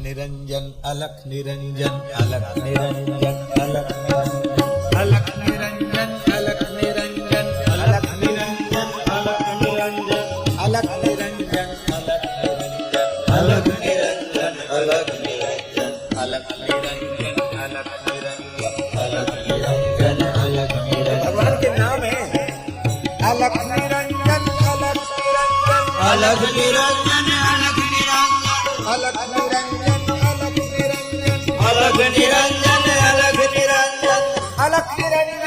નિરંજન અલખ નિરંજન અલખ નિરંજન અલખ નિરંજન અલખ નિરંજન અલખ નિરંજન અલખ નિરંજન અલખ નિરંજન અલખ નિરંજન અલખ નિરંજન અલખ નિરંજન અલખ નિરંજન અલખ નિરંજન અલખ નિરંજન भगवान के नाम है अलख निरंजन अलख निरंजन अलख निरंजन अलख निरंजन अलख निरंजन अलख निरंजन अलख निरंजन अलख निरंजन अलख निरंजन